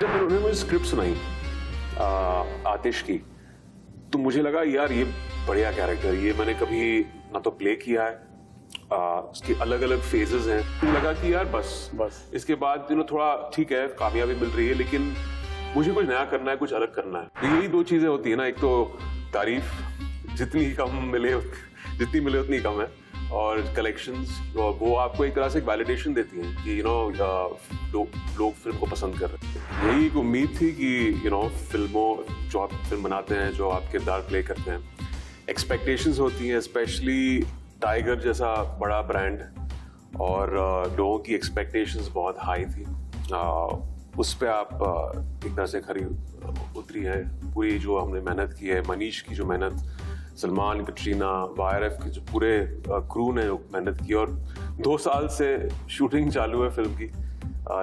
जब उन्होंने मुझे स्क्रिप्ट सुनाई आतिश की, तो मुझे लगा यार ये बढ़िया कैरेक्टर, ये मैंने कभी ना तो प्ले किया है, उसके अलग अलग फेजेस हैं। मुझे लगा कि यार बस इसके बाद थोड़ा ठीक है, कामयाबी मिल रही है, लेकिन मुझे कुछ नया करना है, कुछ अलग करना है। तो यही दो चीजें होती है ना, एक तो तारीफ जितनी मिले उतनी कम है, और कलेक्शंस वो आपको एक तरह से वैलिडेशन देती हैं कि लोग फिल्म को पसंद कर रहे हैं। यही एक उम्मीद थी कि जो आप फिल्म बनाते हैं, जो आप किरदार प्ले करते हैं, एक्सपेक्टेशंस होती हैं, स्पेशली टाइगर जैसा बड़ा ब्रांड, और लोगों की एक्सपेक्टेशंस बहुत हाई थी। उस पर आप एक तरह से खरी उतरी है पूरी जो हमने मेहनत की है, मनीष की जो मेहनत, सलमान, कटरीना, YRF के जो पूरे क्रू ने मेहनत की, और 2 साल से शूटिंग चालू है फिल्म की,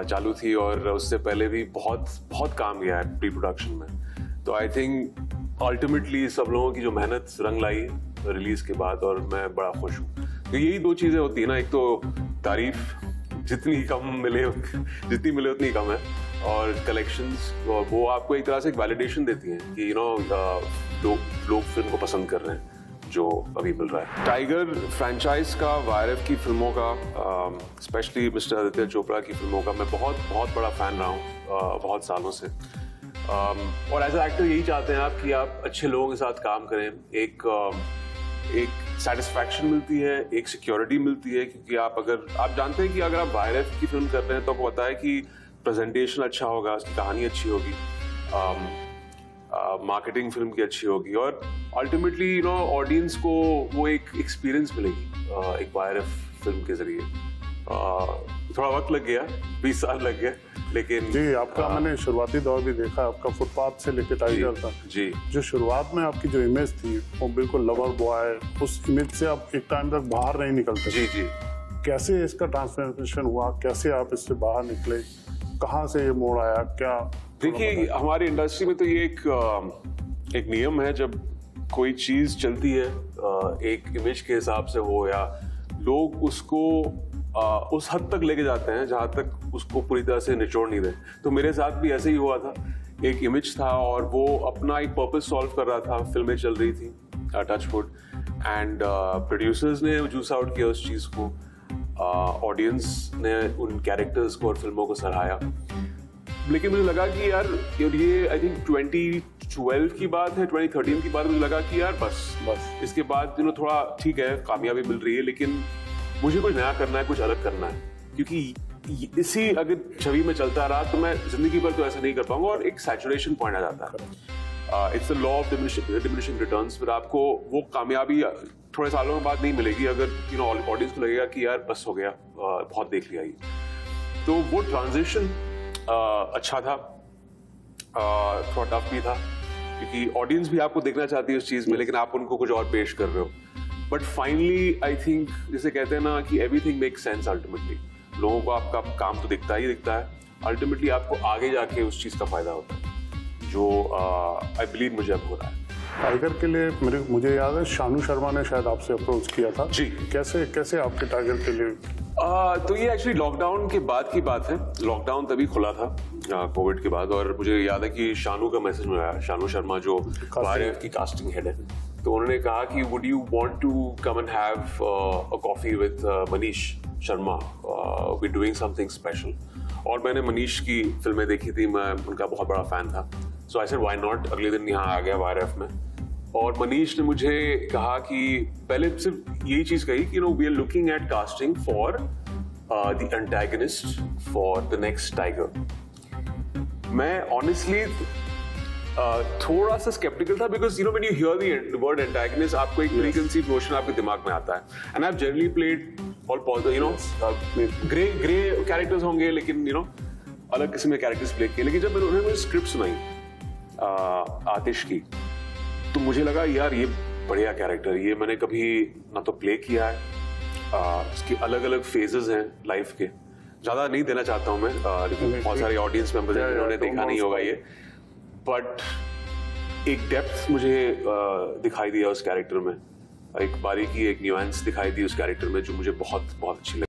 चालू थी, और उससे पहले भी बहुत काम गया है प्री प्रोडक्शन में। तो आई थिंक अल्टीमेटली सब लोगों की जो मेहनत रंग लाई रिलीज के बाद, और मैं बड़ा खुश हूँ। तो यही दो चीजें होती है ना, एक तो तारीफ जितनी मिले उतनी कम है, और कलेक्शंस वो आपको एक तरह से वैलिडेशन देती हैं कि लोग फिल्म को पसंद कर रहे हैं जो अभी मिल रहा है। टाइगर फ्रेंचाइज का, YRF की फिल्मों का, स्पेशली मिस्टर आदित्य चोपड़ा की फिल्मों का मैं बहुत बड़ा फैन रहा हूँ बहुत सालों से। और एज ए एक्टर यही चाहते हैं आप कि आप अच्छे लोगों के साथ काम करें, एक सेटिस्फैक्शन मिलती है, एक सिक्योरिटी मिलती है, क्योंकि आप जानते हैं कि अगर आप YRF की फिल्म कर रहे हैं तो आपको पता है कि प्रेजेंटेशन अच्छा होगा, उसकी कहानी अच्छी होगी, मार्केटिंग फिल्म की अच्छी होगी, और अल्टीमेटली ऑडियंस को वो एक एक्सपीरियंस मिलेगी एक YRF फिल्म के जरिए। थोड़ा वक्त लग गया, 20 साल लग गए, लेकिन जी आपका मैंने शुरुआती दौर भी देखा, आपका फुटपाथ से लेके टाइगर तक जी, जो शुरुआत में आपकी जो इमेज थी वो बिल्कुल लवर बॉय, उस इमेज से आप एक टाइम तक बाहर नहीं निकलते। जी कैसे इसका ट्रांसफॉर्मेशन हुआ, कैसे आप इससे बाहर निकले, कहाँ से ये मोड़ आया, क्या? देखिए, हमारी इंडस्ट्री में तो ये एक नियम है, जब कोई चीज चलती है एक इमेज के हिसाब से हो, या लोग उसको उस हद तक लेके जाते हैं जहां तक उसको पूरी तरह से निचोड़ नहीं दे। तो मेरे साथ भी ऐसे ही हुआ था, एक इमेज था और वो अपना एक पर्पस सॉल्व कर रहा था, फिल्में चल रही थी टचवुड, एंड प्रोड्यूसर्स ने जूस आउट किया उस चीज को, ऑडियंस ने उन कैरेक्टर्स को और फिल्मों को सराहाया। लेकिन मुझे लगा कि यार ये आई थिंक 2012 की बात है, 2013 की बात, मुझे लगा कि यार बस इसके बाद थोड़ा ठीक है, कामयाबी मिल रही है, लेकिन मुझे कुछ नया करना है, कुछ अलग करना है, क्योंकि इसी अगर छवि में चलता रहा तो मैं जिंदगी भर तो ऐसा नहीं कर पाऊंगा, और एक सैचुरेशन पॉइंट आ जाता है। It's the law of diminishing returns. फिर आपको वो कामयाबी थोड़े सालों के बाद नहीं मिलेगी, अगर ऑडियंस को लगेगा कि यार बस हो गया, बहुत देख लिया ये। तो वो ट्रांजिशन अच्छा था, थोड़ा टफ भी था, क्योंकि ऑडियंस भी आपको देखना चाहती है उस चीज में, लेकिन आप उनको कुछ और पेश कर रहे हो। बट फाइनली आई थिंक, जैसे कहते हैं ना कि एवरीथिंग मेक्स सेंस अल्टीमेटली, लोगों को आपका काम तो दिखता है, अल्टीमेटली आपको आगे जाके उस चीज का फायदा होता है, जो आई बिलीव मुझे अब हो रहा है। टाइगर के लिए मुझे याद है शानू शर्मा ने शायद आपसे अप्रोच किया था जी। कैसे आपके टाइगर के लिए? तो ये एक्चुअली लॉकडाउन के बाद की बात है, लॉकडाउन तभी खुला था कोविड के बाद, और मुझे याद है कि शानू का मैसेज मिला, शानू शर्मा जो YRF की कास्टिंग हेड है, तो उन्होंने कहा कि would you want to come and have a coffee with Manish Sharma, we doing something special. और मैंने मनीष की फिल्में देखी थी, मैं उनका बहुत बड़ा फैन था, सो आई सेड व्हाई नॉट। अगले दिन यहाँ आ गया YRF में, और मनीष ने मुझे कहा कि पहले सिर्फ यही चीज कही कि we are looking at casting for the antagonist for the next Tiger. मैं ऑनेस्टली थोड़ा सा स्केप्टिकल था, because when you hear the word antagonist, आपको एक प्रीकंसीव नोशन आपके दिमाग में आता है, and I have generally played all grey characters होंगे, लेकिन अलग किस्म के कैरेक्टर्स प्ले किए। लेकिन जब उन्होंने मुझे स्क्रिप्ट सुनाई आतिश की, तो मुझे लगा यार ये बढ़िया कैरेक्टर, ये मैंने कभी ना तो प्ले किया है, उसके अलग अलग फेजेस हैं लाइफ के, ज्यादा नहीं देना चाहता हूं मैं, लेकिन बहुत सारे ऑडियंस मेंबर्स हैं जिन्होंने देखा नहीं होगा ये, बट एक डेप्थ मुझे दिखाई दिया उस कैरेक्टर में, एक बारीकी, एक न्यूएंस दिखाई दी उस कैरेक्टर में, जो मुझे बहुत अच्छी लगी।